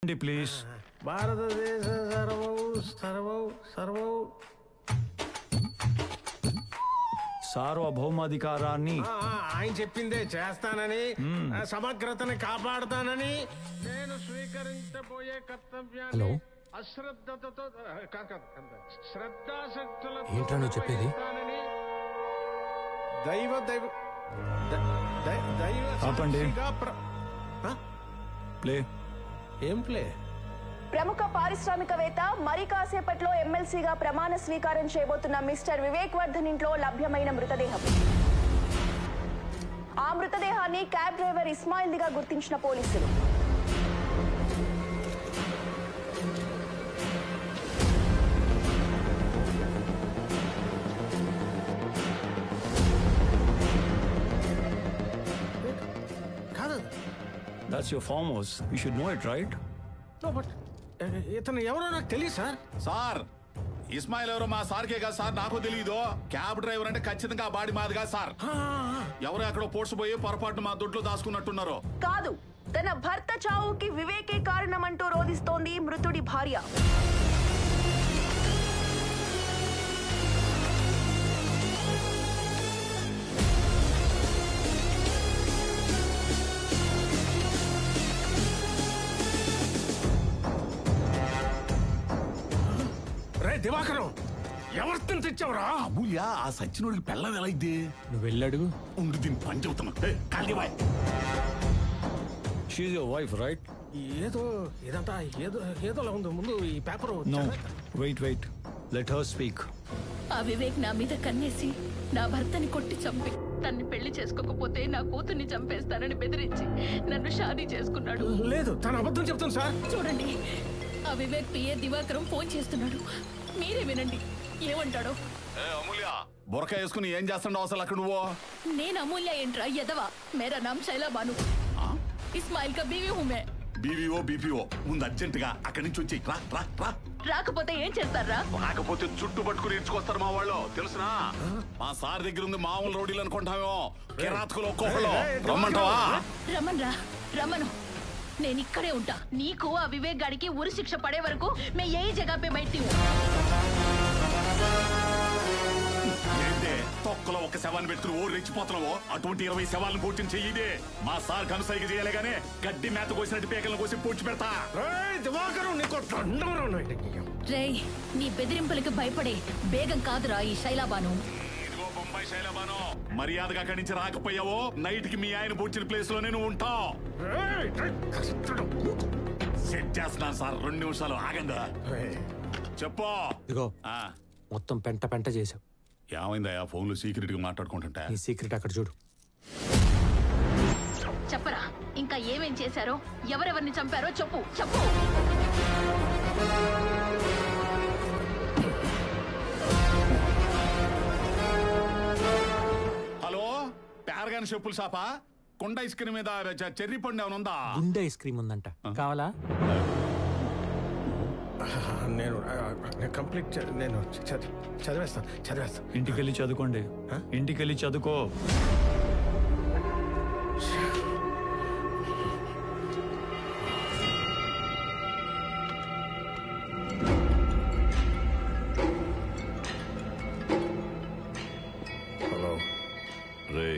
Please. భారతదేశ సర్వౌ సార్వభౌమాధికారాన్ని ఆయన చెప్పిందే చేస్తానని, సమగ్రతని కాపాడుతానని, నేను స్వీకరించబోయే కర్తవ్యాన్ని అశ్రద్ధతో శ్రద్ధాశక్తులతో చెప్పేది దైవ దైవ దైవ ఆపండి. ప్లే. ఏం ప్లే? ప్రముఖ పారిశ్రామికవేత్త మరి కాసేపట్లో ఎమ్మెల్సీగా ప్రమాణ స్వీకారం చేయబోతున్న మిస్టర్ వివేక్ వర్ధన్ ఇంట్లో లభ్యమైన మృతదేహం. ఆ మృతదేహాన్ని క్యాబ్ డ్రైవర్ ఇస్మాయిల్దిగా గుర్తించిన పోలీసులు. That's your farm house. You should know it, right? No, but ఇతను ఎవరో నాకు తెలియదు సార్. సార్ ఇస్మాయిల్ ఎవరో మా సార్కే కాదు సార్, నాకు తెలియదు. క్యాబ్ డ్రైవర్ అంటే ఖచ్చితంగా ఆ బాడీ మాది కాదు సార్. ఎవరో ఎక్కడో పోడ్చిపోయి పొరపాటు మా దొడ్లో దాచుకున్నట్టున్నారు. కాదు, తన భర్త చావుకి వివేకే కారణమంటూ రోధిస్తోంది మృతుడి భార్య. దివాకరం, ఎవరితో తెచ్చావురా? అమూల్య ఆ సచ్చినోడికి పెళ్ళం ఎలా ఇద్ది? నువ్వు వెళ్ళడుగు. ఉండి దీన్ని పని చెబుతున్నా. She's your wife, right? ఇదంతా ఏదోలా ఉంది. ముందు ఈ paper. No. Wait. Let her speak. ఆ వివేక్ నా మీద కన్నేసి నా భర్తని కొట్టి చంపి తన్ని పెళ్లి చేసుకోకపోతే నా కూతుర్ని చంపేస్తానని బెదిరించి నన్ను షాదీ చేసుకున్నాడు. లేదు, తను అబద్ధం చెప్తాను సార్. చూడండి, ఆ వివేక్ పిఏ దివాకరం ఫోన్ చేస్తున్నాడు. మీరే వినండి ఏమంటాడో. అమూల్య బొరక వేసుకుని ఏం చేస్తున్నావు అసలు అక్కడ నువ్వు? నేను అమూల్య ఏంట్రా ఎదవా? మేరా నామ్ శైలా బాను, ఇస్మాయిల్ కా బీవీ హూ మే. బీపీఓ ముందు అర్జెంట్ గా అక్కడి నుంచి వచ్చి రా. రాకపోతే ఏం చేస్తారా? రాకపోతే చుట్టు పట్టుకుని ఇడ్చుకొస్తారు మా వాళ్ళు, తెలుసునా? మా సార్ దగ్గర ఉంది మామూలు రౌడీలు అనుకుంటామేమో, కిరాతకులు ఒక్కొక్కళ్ళు. రమ్మంటావా? రమ్మను, నేను ఇక్కడే ఉంటా. నీకు ఆ వివేక్ గాడికి ఉరి శిక్ష పడే వరకు మే ఏ జగ పే బైఠీ హూ. ఏంటే తొక్కలో ఒక శవాన్ని పెట్టుకుని ఓ రెచ్చిపోతున్నావు? అటువంటి 20 శవాలను పూర్తిని చెయ్యిదే. మా సార్ కనుసైగ చేయలే గానీ గడ్డి మేత కోసినట్టు పేకలను కోసి పూడ్చి పెడతా. రేయ్, నీ బెదిరింపులకు భయపడే బేగం కాదురా ఈ శైలాబాను. ఇదిగో బొంబాయి శైలబాను, మర్యాదగా అక్కడి నుంచి రాకపోయావో నైట్ కి మీ ఆయన పూడ్చిన ప్లేస్ లోనే నువ్వు ఉంటావు. సెట్ చేస్తున్నాను సార్, 2 నిమిషాలు ఆగందా. చెప్పు. ఇదిగో మొత్తం పెంట చేసావు. ఏమైందయ్యా ఫోన్ లో సీక్రెట్ గా మాట్లాడుకుంటుంటా? నీ సీక్రెట్ అక్కడ చూడు. చెప్పరా, ఇంకా ఏమేం చేశారో, ఎవరెవరిని చంపారో చెప్పు. హలో, ప్యారగాన్ చెప్పుల షాపా? కొండ ఐస్ క్రీమ్ మీద చెర్రీ పండు ఏమైనా ఉందా? గుండె ఐస్ క్రీమ్ ఉందంట, కావాలా? నేను కంప్లీట్ నేను చదివేస్తాను. ఇంటికెళ్ళి చదువుకోండి. ఇంటికెళ్ళి చదువుకో. హలో రే,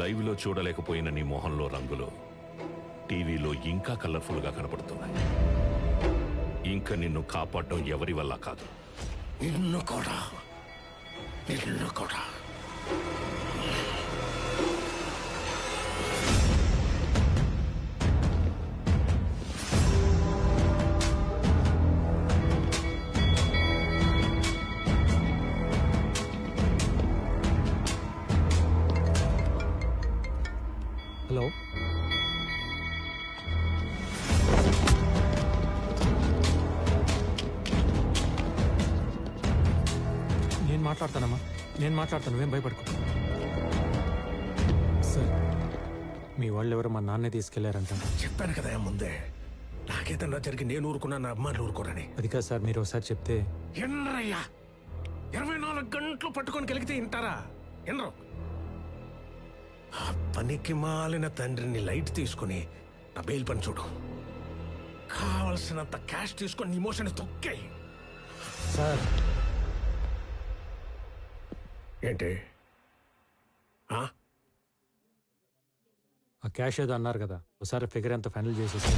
లైవ్ లో చూడలేకపోయిన నీ మొహంలో రంగులు టీవీలో ఇంకా కలర్ఫుల్ గా కనపడుతున్నాయి. ఇంకా నిన్ను కాపాడడం ఎవరి వల్ల కాదు. నిన్ను కూడా హలో, నేను మాట్లాడతాను, ఏం భయపడుకో. సార్, మీ వాళ్ళు ఎవరో మా నాన్నే తీసుకెళ్లారంట. చెప్పాను కదా ముందే, నాకేదన్నా జరిగి నేను ఊరుకున్నా, నా అమ్మాయిలు ఊరుకోరని. అది కాదు సార్, మీరు ఒకసారి చెప్తే. ఎన్నరయ్యా, 24 గంటలు పట్టుకొని కలిగితే వింటారా? ఎన్నరు పనికి మాలిన తండ్రిని లైట్ తీసుకుని నా బెయిల్ పని చూడు. కావలసినంత క్యాష్ తీసుకొని ఇమోషన్ తొక్కే. సార్ ఏంటి ఆ క్యాష్ ఏదో అన్నారు కదా, ఒకసారి ఫిగర్ ఎంత ఫైనల్ చేసేసి.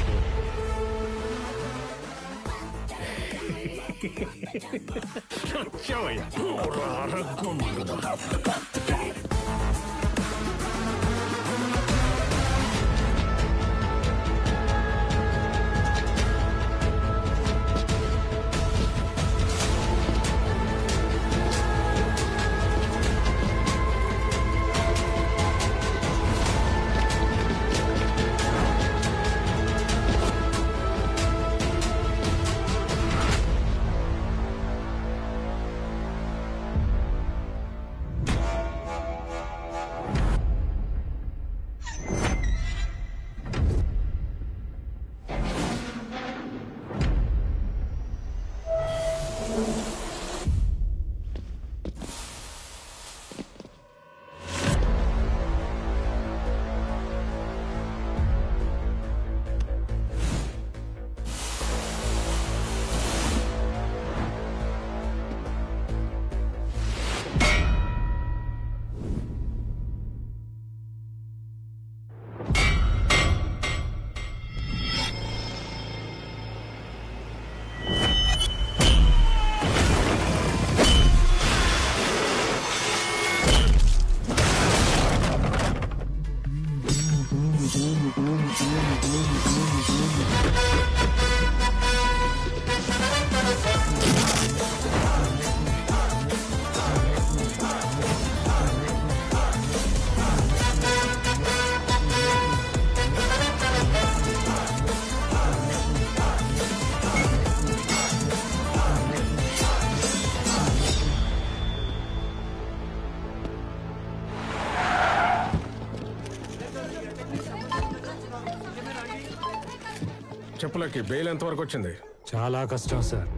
చెప్పులకి బెయిల్ ఎంతవరకు వచ్చింది? చాలా కష్టం సార్.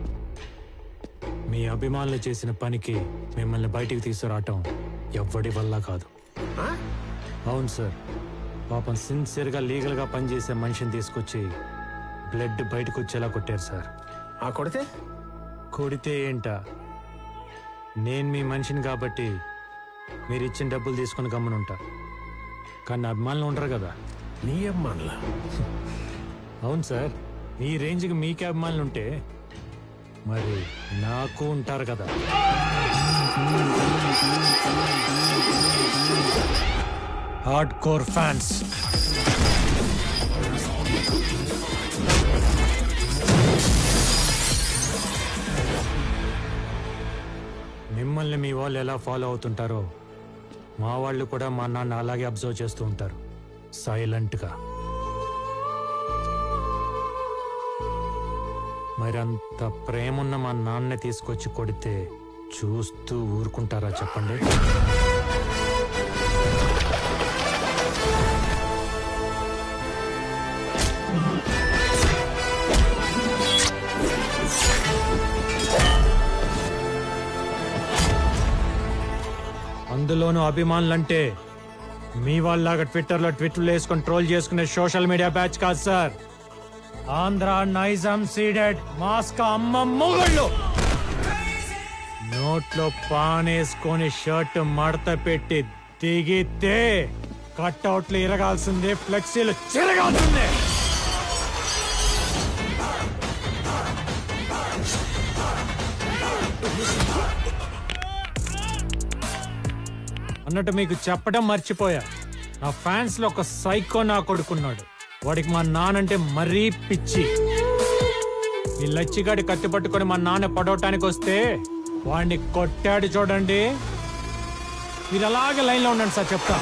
మీ అభిమానులు చేసిన పనికి మిమ్మల్ని బయటికి తీసుకురావటం ఎవ్వడి వల్ల కాదు. అవును సార్, పాపం సిన్సియర్గా లీగల్గా పనిచేసే మనిషిని తీసుకొచ్చి బ్లడ్ బయటకు వచ్చేలా కొట్టారు సార్. ఆ కొడితే కొడితే ఏంటా, నేను మీ మనిషిని కాబట్టి మీరు ఇచ్చిన డబ్బులు తీసుకుని గమ్మునుంటా, కానీ అభిమానులు ఉండరు కదా. నీ అమ్మానులా? అవును సార్, ఈ రేంజ్కి మీకే అభిమానులు ఉంటే మరి నాకు ఉంటారు కదా. Hard core fans. మిమ్మల్ని మీ వాళ్ళు ఎలా ఫాలో అవుతుంటారో మా వాళ్ళు కూడా మా నాన్న అలాగే అబ్జర్వ్ చేస్తూ ఉంటారు, సైలెంట్గా. మరంత ప్రేమున్న మా నాన్నే తీసుకొచ్చి కొడితే చూస్తూ ఊరుకుంటారా చెప్పండి? అందులోనూ అభిమానులంటే మీ వాళ్ళలాగా ట్విట్టర్లో ట్విట్లు వేసుకొని ట్రోల్ చేసుకునే సోషల్ మీడియా బ్యాచ్ కాదు సార్. ఆంధ్ర నైజాం సీడెడ్ మాస్కా అమ్మ మొగుళ్ళు. నోట్లో పానేసుకొని షర్ట్ మడత పెట్టి దిగితే కట్అవుట్లు ఇరగాల్సిందే, ఫ్లెక్సీలు చిరగాల్సిందే. అన్నట్టు మీకు చెప్పడం మర్చిపోయా, నా ఫ్యాన్స్ లో ఒక సైకో నా కొడుకున్నాడు. వాడికి మా నానంటే మరీ పిచ్చి. ఈ లచ్చిగాడి కత్తి పట్టుకొని మా నాన్న పడవటానికి వస్తే వాడిని కొట్టాడు చూడండి. మీరు అలాగే లైన్లో ఉండండి సార్, చెప్తా.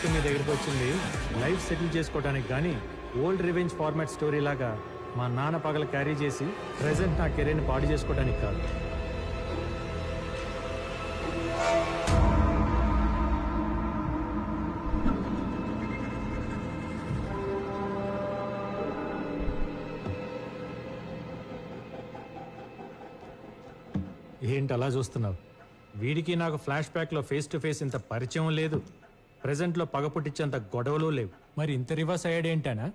అందుకే మీ దగ్గరికి వచ్చింది లైఫ్ సెటిల్ చేసుకోవడానికి కానీ ఓల్డ్ రివెంజ్ ఫార్మాట్ స్టోరీ లాగా మా నాన్న పగల క్యారీ చేసి ప్రెసెంట్ నా కెరీర్ని పాడు చేసుకోవడానికి కాదు. ఏంటి అలా చూస్తున్నావు? వీడికి నాకు ఫ్లాష్ బ్యాక్లో ఫేస్ టు ఫేస్ ఇంత పరిచయం లేదు, ప్రెజెంట్లో పగ పుట్టించేంత గొడవలు లేవు. మరి ఇంత రివర్స్ అయ్యాడు ఏంటనా?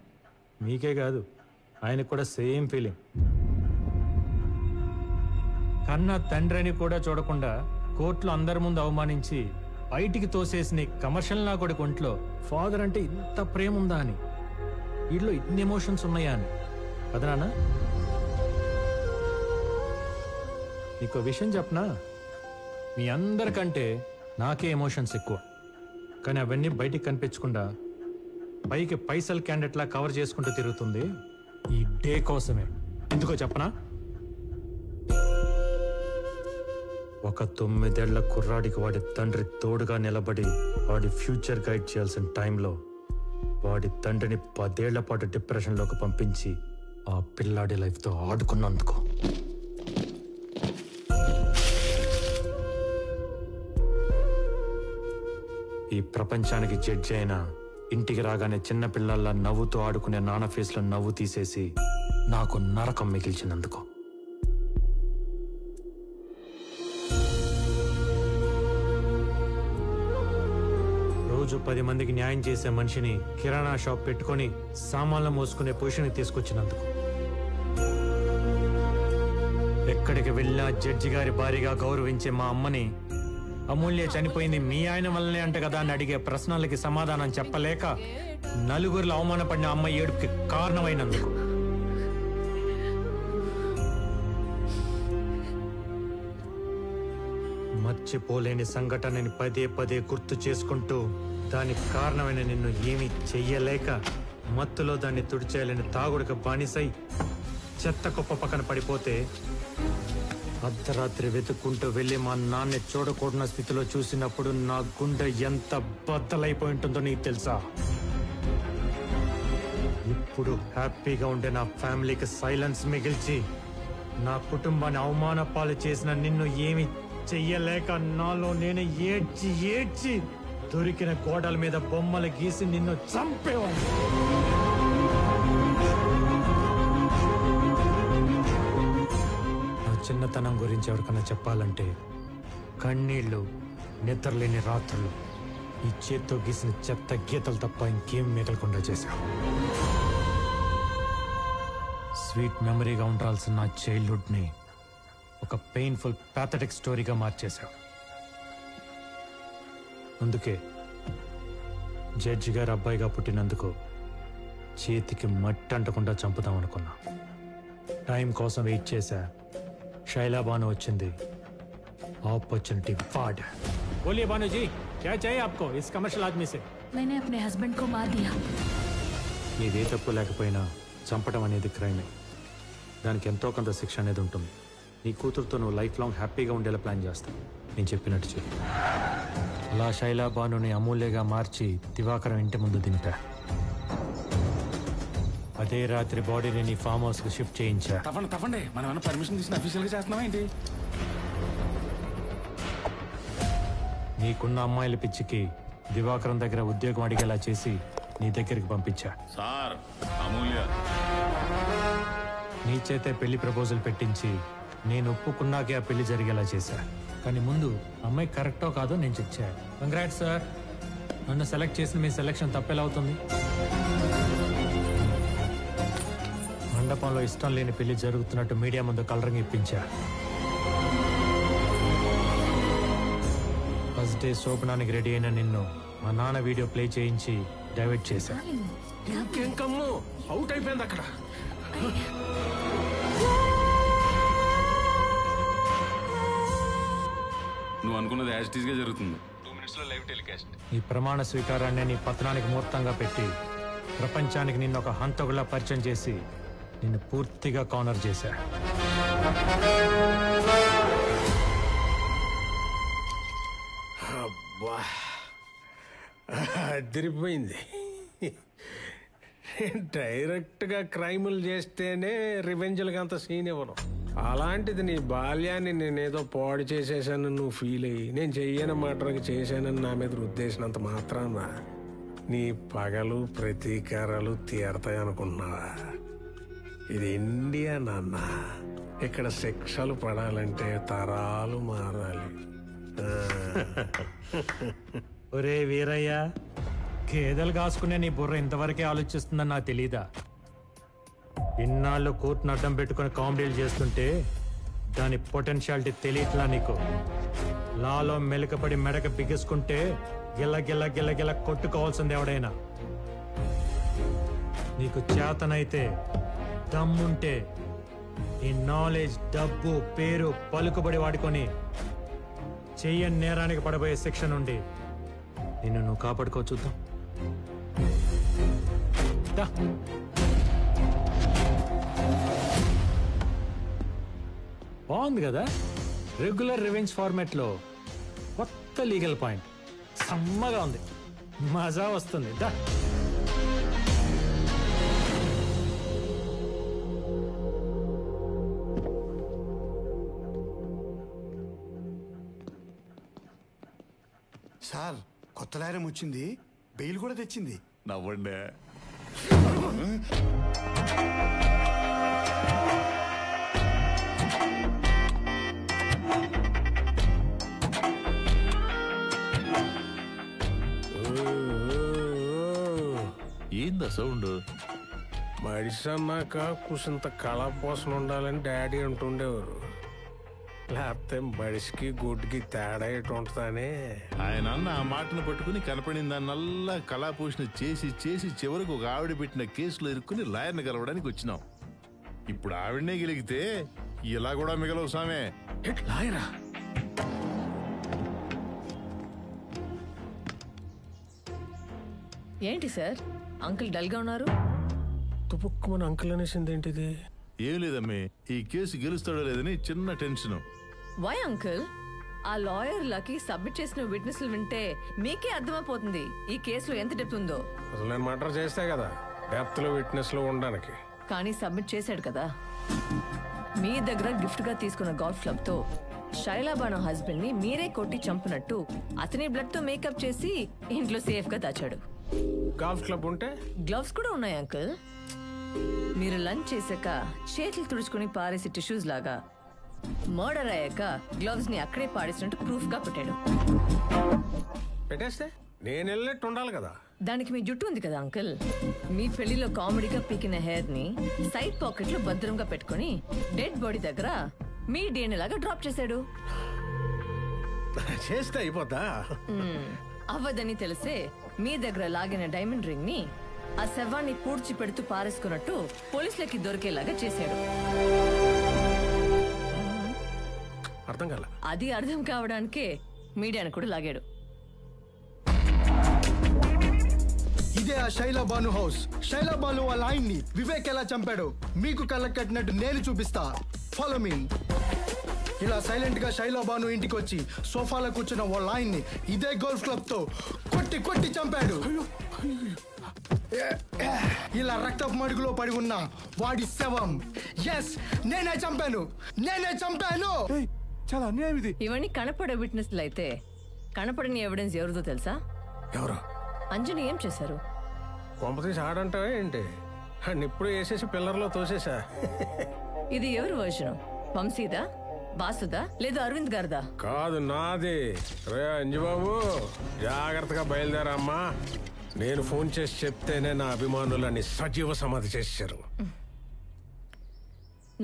మీకే కాదు ఆయనకు కూడా సేమ్ ఫీలింగ్. కన్నా తండ్రిని కూడా చూడకుండా కోర్టులో అందరి ముందు అవమానించి బయటికి తోసేసిన కమర్షియల్ నా కొడుకు ఒంట్లో ఫాదర్ అంటే ఇంత ప్రేమ ఉందా అని, వీటిలో ఇన్ని ఎమోషన్స్ ఉన్నాయా అని. కదనా? నీకు విషయం చెప్పనా, మీ అందరికంటే నాకే ఎమోషన్స్ ఎక్కువ. కానీ అవన్నీ బయటికి కనిపించకుండా పైకి పైసల్ క్యాండిడేట్లా కవర్ చేసుకుంటూ తిరుగుతుంది ఈ డే కోసమే. ఎందుకో చెప్పనా? ఒక 9 ఏళ్ల కుర్రాడికి వాడి తండ్రి తోడుగా నిలబడి వాడి ఫ్యూచర్ గైడ్ చేయాల్సిన టైంలో వాడి తండ్రిని 10 ఏళ్ల పాటు డిప్రెషన్లోకి పంపించి ఆ పిల్లాడి లైఫ్తో ఆడుకున్నందుకు. ఈ ప్రపంచానికి జడ్జి అయినా ఇంటికి రాగానే చిన్న పిల్లల్లా నవ్వుతూ ఆడుకునే నాన్న ఫేస్లో నవ్వు తీసేసి నాకు నరకం మిగిల్చినందుకు. రోజు 10 మందికి న్యాయం చేసే మనిషిని కిరాణా షాప్ పెట్టుకొని సామాన్లు మోసుకునే పొజిషన్కి తీసుకొచ్చినందుకు. ఎక్కడికి వెళ్ళినా జడ్జి గారి భారీగా గౌరవించే మా అమ్మని అమూల్య చనిపోయింది మీ ఆయన వల్లనే అంట కదా అని అడిగే ప్రశ్నలకి సమాధానం చెప్పలేక నలుగురిలో అవమానపడిన అమ్మ ఏడుపుకి కారణమైనందుకు. మర్చిపోలేని సంఘటనని పదే పదే గుర్తు చేసుకుంటూ దానికి కారణమైన నిన్ను ఏమీ చెయ్యలేక మత్తులో దాన్ని తుడిచేయాలని తాగుడికి బానిసై చెత్త కుప్ప పక్కన పడిపోతే అర్ధరాత్రి వెతుక్కుంటూ వెళ్ళి మా నాన్న చూడకూడన స్థితిలో చూసినప్పుడు నా గుండె ఎంత బద్దలైపోయి ఉంటుందో నీకు తెలుసా? ఇప్పుడు హ్యాపీగా ఉండే నా ఫ్యామిలీకి సైలెన్స్ మిగిల్చి నా కుటుంబాన్ని అవమాన పాలు చేసిన నిన్ను ఏమి చెయ్యలేక నాలో నేను ఏడ్చి ఏడ్చి దొరికిన గోడల మీద బొమ్మలు గీసి నిన్ను చంపేవాడిని. చిన్నతనం గురించి ఎవరికన్నా చెప్పాలంటే కన్నీళ్లు, నిద్రలేని రాత్రులు, ఈ చేత్తో గీసిన చెత్త గీతలు తప్ప ఇంకేం మిగలకుండా చేశావు. స్వీట్ మెమరీగా ఉండాల్సిన నా చైల్డ్హుడ్ని ఒక పెయిన్ఫుల్ ప్యాథటిక్ స్టోరీగా మార్చేశావు. అందుకే జడ్జి గారు అబ్బాయిగా పుట్టినందుకు చేతికి మట్టి అంటకుండా చంపుదాం అనుకున్నా. టైం కోసం వెయిట్ చేశా. शैला बानो వచ్చింది. Opportunity ward. बोलिए बानो जी, क्या चाहिए आपको इस कमर्शियल आदमी से? मैंने अपने हस्बैंड को मार दिया। నీదే తప్పు లేకపోయినా చంపడం అనేది క్రైమే. దానికి ఎంతో కొంత శిక్ష అనేది ఉంటుంది. నీ కూతురుతో నువ్వు లైఫ్ లాంగ్ హ్యాపీగా ఉండేలా ప్లాన్ చేస్తావు. నేను చెప్పినట్టు చెప్పు. అలా శైలా బానుని అమూల్యగా మార్చి దివాకరం ఇంటి ముందు దింపా. అదే రాత్రి బాడీని నీ ఫామ్ హౌస్ కి షిఫ్ట్ చేయించా. తప్పండి మనం పర్మిషన్ తీసుకుని అఫీషియల్ గా చేస్తున్నావా ఏంటి? నీకున్న అమ్మాయిల పిచ్చికి దివాకరం దగ్గర ఉద్యోగం అడిగేలా చేసి నీ దగ్గరికి పంపించా. సార్ అమూల్య నీ చేతే పెళ్లి ప్రపోజల్ పెట్టించి నేను ఒప్పుకున్నాకే ఆ పెళ్లి జరిగేలా చేశా. కానీ ముందు అమ్మాయి కరెక్టో కాదో నేను చెక్ చేయాలి. కంగ్రాట్స్ సార్, నన్ను సెలెక్ట్ చేసిన మీ సెలెక్షన్ తప్పెలా అవుతుంది? మండపంలో ఇష్టం లేని పెళ్లి జరుగుతున్నట్టు మీడియా ముందు కలరింగ్ ఇప్పించా. ఫస్ట్ డే శోభనానికి రెడీ అయిన నిన్ను మా నాన్న వీడియో ప్లే చేయించి డైవర్ట్ చేశా. ఇంకేంకమ్మో అవుట్ అయిపోయింది అక్కడ. నువ్వు అనుకున్నది యాజ్ ఇట్ ఈజ్ గా జరుగుతుంది. 2 minutes లో లైవ్ టెలికాస్ట్. ఈ ప్రమాణ స్వీకారాన్ని నీ పత్రానికి ముహూర్తంగా పెట్టి ప్రపంచానికి నిన్ను ఒక హంతకులా పరిచయం చేసి నిన్ను పూర్తిగా కార్నర్ చేశా. అబ్బా అదిరిపోయింది. డైరెక్ట్గా క్రైములు చేస్తేనే రివెంజ్లకి అంత సీన్ ఇవ్వను. అలాంటిది నీ బాల్యాన్ని నేనేదో పాడు చేసేసాను నువ్వు ఫీల్ అయ్యి, నేను చెయ్యని మాటలకి చేశానని నా మీద రుద్దేసినంత మాత్రాన నీ పగలు ప్రతీకారాలు తీరతాయి అనుకున్నావా? ఇది ఇండియా నాన్న. ఇక్కడ శిక్షలు పడాలంటే తరాలు మారాలి. ఒరే వీరయ్య, గేదెలు కాసుకునే నీ బుర్ర ఇంతవరకే ఆలోచిస్తుందని నాకు తెలీదా? ఇన్నాళ్ళు కోర్టును అడ్డం పెట్టుకుని కామెడీలు చేస్తుంటే దాని పొటెన్షియాలిటీ తెలియట్లా నీకు? లాలో మెలకపడి మెడక బిగుసుకుంటే గిల్ల గిల్ల గిల్ల గిల్ల కొట్టుకోవాల్సింది ఎవడైనా. నీకు చేతనైతే దమ్ముంటే ఈ నాలెడ్జ్, డబ్బు, పేరు, పలుకుబడి వాడుకొని చెయ్యని నేరానికి పడబోయే శిక్ష నుండి నిన్ను నువ్వు కాపాడుకో చూద్దాం. దా. బాగుంది కదా? రెగ్యులర్ రివెంజ్ ఫార్మాట్ లో కొత్త లీగల్ పాయింట్. సమ్మగా ఉంది, మజా వస్తుంది. దా. సార్, కొత్త లాయరం వచ్చింది, బెయిల్ కూడా తెచ్చింది. నవ్వండి. ఏందా సౌండ్? మడిసి అన్నాక కుసింత కళాపోసన ఉండాలని డాడీ అంటుండేవారు. లేకపోతే మడిసికి గుడ్డికి తేడా ఎటు ఉంటుందని. ఆయన అన్న ఆ మాటను పట్టుకుని కనపడిన దాన్నల్లా కళాపోషణ చేసి చేసి చివరికి ఒక ఆవిడ పెట్టిన కేసులో ఇరుక్కుని లాయర్ని గెలవడానికి వచ్చినాం. ఇప్పుడు ఆవిడనే గెలిగితే ఇలా కూడా మిగలవు సామే. లాయరా? ఏంటి సార్ అంకుల్ డల్ గా ఉన్నారు? తుపుక్కుమని అంకుల్ అనేసింది ఏంటిది? ఏం లేదమ్మే, ఈ కేసు గెలుస్తాడో లేదని చిన్న టెన్షన్. Why uncle? ఆ లాయర్ లకి సబ్మిట్ చేసిన విట్నెస్లు వింటే మీకే అర్థమైపోతుంది ఈ కేసులో ఎంత డెప్త్ ఉందో. అసలు నేను మర్డర్ చేస్తే కదా డెప్త్ లో విట్నెస్ లో ఉండడానికి. కానీ సబ్మిట్ చేశాడు కదా. మీ దగ్గర గిఫ్ట్ గా తీసుకున్న గోల్ఫ్ క్లబ్ తో శైలాబాను హస్బెండ్ ని మీరే కొట్టి చంపినట్టు అతని బ్లడ్ తో మేకప్ చేసి ఇంట్లో సేఫ్ గా దాచాడు. గోల్ఫ్ క్లబ్ ఉంటే గ్లవ్స్ కూడా ఉన్నాయి అంకుల్. మీరు లంచ్ చేశాక చేతులు తుడుచుకుని పారేసి టిష్యూస్ లాగా మర్డర్ అయ్యాక గ్లవ్స్ ని అక్కడే పాడేసినట్టు ప్రూఫ్ గా పెట్టాడు. పెట్టేస్తే నేను వెళ్ళినట్టు ఉండాలి కదా. దానికి మీ జుట్టు ఉంది కదా అంకుల్, మీ పెళ్లిలో కామెడీగా పీకిన హెయిర్ ని సైడ్ పాకెట్ లో భద్రంగా పెట్టుకుని డెడ్ బాడీ దగ్గర మీ DNA లాగా డ్రాప్ చేశాడు. చేస్తే అయిపోతా. అవ్వదని తెలిసే మీ దగ్గర లాగిన డైమండ్ రింగ్ ని ఆ శవాన్ని పూడ్చి పెడుతూ పారేసుకున్నట్టు పోలీసులకి దొరికేలాగా చేశాడు. అర్థం కాల. అది అర్థం కావడానికే మీడియాను కూడా లాగాడు. ఇదే ఆ శైలాబాను హౌస్. శైలాబాను వాళ్ళ ఆయన్ని వివేక్ ఎలా చంపాడు మీకు కళ్ళకు కట్టినట్టు నేను చూపిస్తా. Follow me. ఇలా సైలెంట్ గా శైలాబాను ఇంటికి వచ్చి సోఫాలో కూర్చున్న వాళ్ళ ఆయన్ని ఇదే గోల్ఫ్ క్లబ్ తో కొట్టి కొట్టి చంపాడు. ఇలా రక్తపు మడుగులో పడి ఉన్న వాడి శవం. ఎస్, నేనే చంపాను, నేనే చంపాను. చాలా అన్యాయం ఇది. ఇవన్నీ కనపడే విట్నెస్లు అయితే కనపడని ఎవిడెన్స్ ఎవరిదో తెలుసా? ఎవరు? అంజని ఏం చేశారు? కొంపతీసి ఆడంటావా ఏంటి? ఇప్పుడు వేసేసి పిల్లర్లో తోసేసా. ఇది ఎవరి వర్షను? వంశీదా, బాసుదా, లేదు అరవింద్ గారిదా? కాదు, నాది. రే అంజుబాబు, జాగ్రత్తగా బయలుదేరమ్మా. నేను ఫోన్ చేసి చెప్తేనే నా అభిమానులని సజీవ సమాధి చేశారు.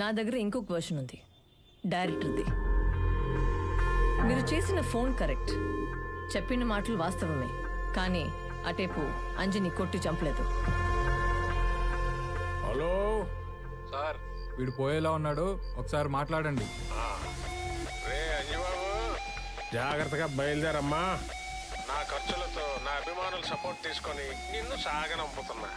నా దగ్గర ఇంకొక వర్షన్ ఉంది, డైరెక్టర్ది. మీరు చేసిన ఫోన్ కరెక్ట్, చెప్పిన మాటలు వాస్తవమే, కానీ అటేపు అంజని కొట్టి చంపలేదు. హలో సార్, వీడు పోయేలా ఉన్నాడు, ఒకసారి మాట్లాడండి. రే అంజుబాబు, జాగ్రత్తగా బయలుదేరమ్మా. నా ఖర్చులతో నా అభిమానులు సపోర్ట్ తీసుకొని నిన్ను సాగనంపుతున్నా.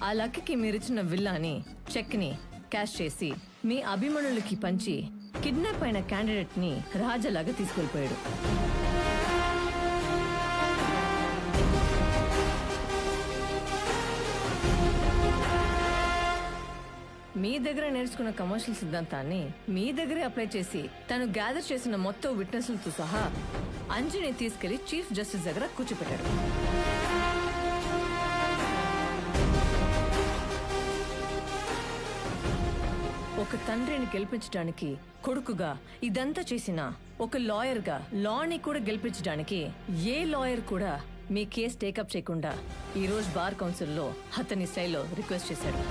ఆ లక్కీకి మీరిచ్చిన విల్లాని, చెక్ ని క్యాష్ చేసి మీ అభిమానులకి పంచి కిడ్నాప్ అయిన క్యాండిడేట్ ని రాజాలాగా తీసుకెళ్లిపోయాడు. మీ దగ్గర నేర్చుకున్న కమర్షియల్ సిద్ధాంతాన్ని మీ దగ్గరే అప్లై చేసి తను గ్యాదర్ చేసిన మొత్తం విట్నెస్లతో సహా అంజుని తీసుకెళ్లి చీఫ్ జస్టిస్ దగ్గర కూర్చోపెట్టాడు. ఒక తండ్రిని గెలిపించడానికి కొడుకుగా ఇదంతా చేసిన ఒక లాయర్గా లాని కూడా గెలిపించడానికి ఏ లాయర్ కూడా మీ కేసు టేకప్ చేయకుండా ఈ రోజు బార్ కౌన్సిల్లో అతని శైలిలో రిక్వెస్ట్ చేశాడు.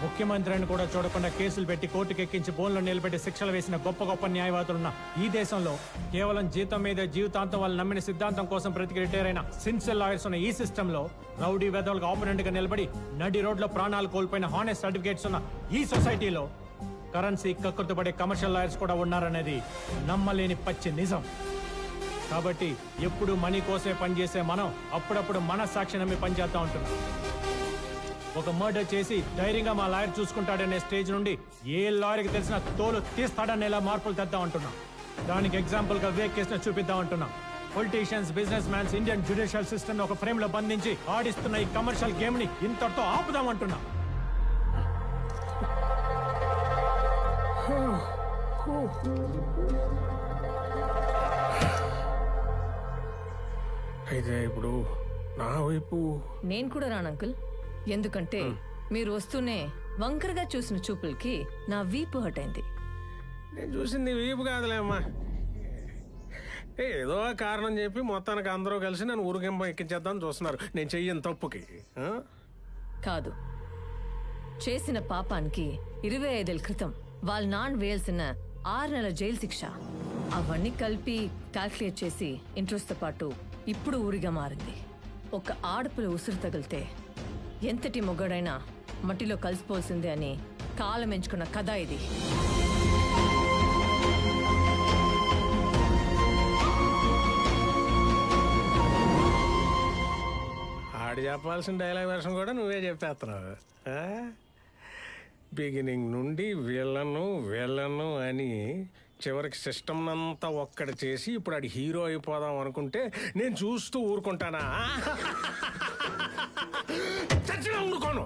ముఖ్యమంత్రిని కూడా చూడకుండా కేసులు పెట్టి కోర్టుకు ఎక్కించి బోన్లో నిలబెట్టి శిక్షలు వేసిన గొప్ప గొప్ప న్యాయవాదులున్న ఈ దేశంలో కేవలం జీతం మీద జీవితాంతం వాళ్ళు నమ్మిన సిద్ధాంతం కోసం బ్రతికి రిటైర్ అయిన సిన్సియర్ లాయర్స్ ఉన్న ఈ సిస్టంలో రౌడీ వెదవులకు ఆపోనెంట్ గా నిలబడి నడి రోడ్లో ప్రాణాలు కోల్పోయిన హానెస్ట్ సర్టిఫికేట్స్ ఉన్న ఈ సొసైటీలో కరెన్సీ కక్కుర్తుపడే కమర్షియల్ లాయర్స్ కూడా ఉన్నారనేది నమ్మలేని పచ్చి నిజం. కాబట్టి ఎప్పుడు మనీ కోసమే పనిచేసే మనం అప్పుడప్పుడు మన సాక్షి నమ్మి పనిచేస్తా ఉంటున్నాం. ఒక మర్డర్ చేసి ధైర్యంగా మా లాయర్ చూసుకుంటాడనే స్టేజ్ నుండి ఏ లాయర్కి తెలిసిన తోలు తీస్తాడనేలా మార్పులు తెద్దాం అంటున్నాం. దానికి ఎగ్జాంపుల్ గా వివేక్ కేసును చూపిద్దాం అంటున్నాం. Politicians, business mans Indian judicial system ఒక ఫ్రేమ్ లో బంధించి ఆడిస్తున్న ఈ కమర్షియల్ గేమ్ ని ఇంతటితో ఆపుదాం అంటున్నాం. అయితే ఇప్పుడు నా వైపు నేను కూడా రాను అంకుల్. ఎందుకంటే మీరు వస్తూనే వంకరగా చూసిన చూపులకి నా వీపు హర్ట్ అయింది. నేను చూసింది వీపు కాదులేమ్మా, ఏదో కారణం చెప్పి మొత్తానికి అందరూ కలిసి నన్ను ఊరికింప ఎక్కించేద్దాం చూస్తున్నారు. నేను చెయ్యను తప్పుకి కాదు, చేసిన పాపానికి 25 ఏళ్ల క్రితం వాళ్ళ నాన్న వేయాల్సిన 6 నెలల జైలు శిక్ష అవన్నీ కలిపి క్యాల్కులేట్ చేసి ఇంట్రెస్ట్ తో పాటు ఇప్పుడు ఊరిగా మారింది. ఒక ఆడపిల్ల ఉసురు తగిలితే ఎంతటి మొగడైనా మట్టిలో కలిసిపోల్సిందే అని కాలం ఎంచుకున్న కథ ఇది. ఆడి చెప్పాల్సిన డైలాగ్ వెర్షన్ కూడా నువ్వే చెప్పేస్తున్నావు. బిగినింగ్ నుండి వీళ్ళను అని చివరికి సిస్టమ్ అంతా ఒక్కడి చేసి ఇప్పుడు ఆడి హీరో అయిపోదాం అనుకుంటే నేను చూస్తూ ఊరుకుంటానా? చచ్చినా ఊరుకోను.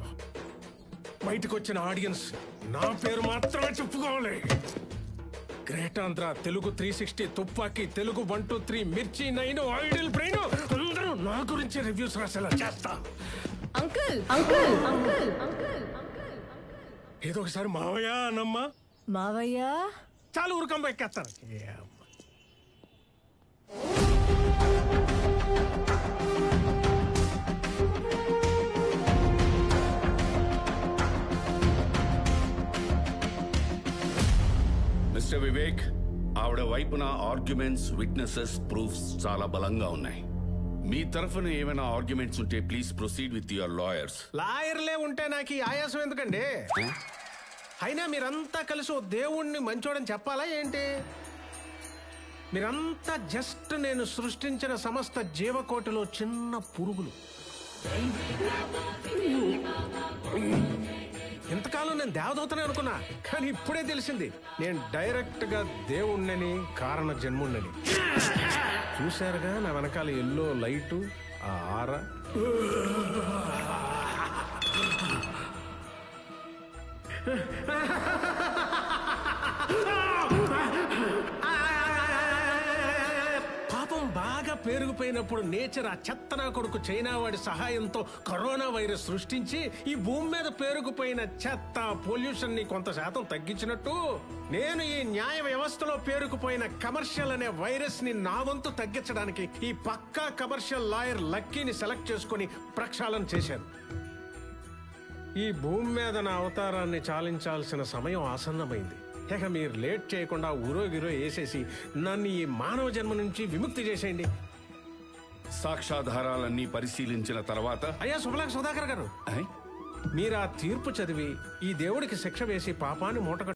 బయటకు వచ్చిన ఆడియన్స్ నా పేరు మాత్రమే చెప్పుకోవాలి. గ్రేట్ ఆంధ్ర, తెలుగు 360, తుపాకీ, తెలుగు 1, 2, 3, మిర్చి 9, ఐడిల్ బ్రెయిన్ అందరూ నా గురించి రివ్యూస్ రాసేలా చేస్తా. అంకుల్ అంకుల్ అంకుల్ అంకుల్ ఏదో ఒకసారి మావయ్య అన్నమ్మా. మావయ్య చాలు ఊరుకంబ ఎక్కేస్తాను. మిస్టర్ వివేక్, ఆవిడ వైపున ఆర్గ్యుమెంట్స్, విట్నెసెస్, ప్రూఫ్స్ చాలా బలంగా ఉన్నాయి. మీ తరఫున ఏమైనా ఆర్గ్యుమెంట్స్ ఉంటే please proceed with your lawyers. లాయర్లే ఉంటే నాకు ఈ ఆయాసం ఎందుకండి? అయినా మీరంతా కలిసి ఓ దేవుణ్ణి మంచోడని చెప్పాలా ఏంటి? మీరంతా జస్ట్ నేను సృష్టించిన సమస్త జీవకోటిలో చిన్న పురుగులు. ఇంతకాలం నేను దేవదూతనే అనుకున్నా, కానీ ఇప్పుడే తెలిసింది నేను డైరెక్ట్ గా దేవుణ్ణని, కారణ జన్ముణ్ణని. చూశారుగా నా వెనకాల ఎల్లో లైటు, ఆ ఆరా. పాపం బాగా పేరుకుపోయినప్పుడు నేచర్ ఆ చెత్తనా కొడుకు చైనా వాడి సహాయంతో కరోనా వైరస్ సృష్టించి ఈ భూమి మీద పేరుకుపోయిన చెత్త పొల్యూషన్ ని కొంత శాతం తగ్గించినట్టు నేను ఈ న్యాయ వ్యవస్థలో పేరుకుపోయిన కమర్షియల్ అనే వైరస్ ని నా వంతు తగ్గించడానికి ఈ పక్కా కమర్షియల్ లాయర్ లక్కీని సెలెక్ట్ చేసుకుని ప్రక్షాళన చేశాను. ఈ భూమి మీద నా అవతారాన్ని చాలించాల్సిన సమయం ఆసన్నమైంది. ఇక మీరు లేట్ చేయకుండా ఊరోగిరో వేసేసి నన్ను ఈ మానవ జన్మ నుంచి విముక్తి చేసేయండి. సాక్ష్యాధారాలన్నీ పరిశీలించిన తర్వాత అయ్యా సుధాకర్ గారు, మీరు ఆ తీర్పు చదివి ఈ దేవుడికి శిక్ష వేసి పాపాన్ని మూట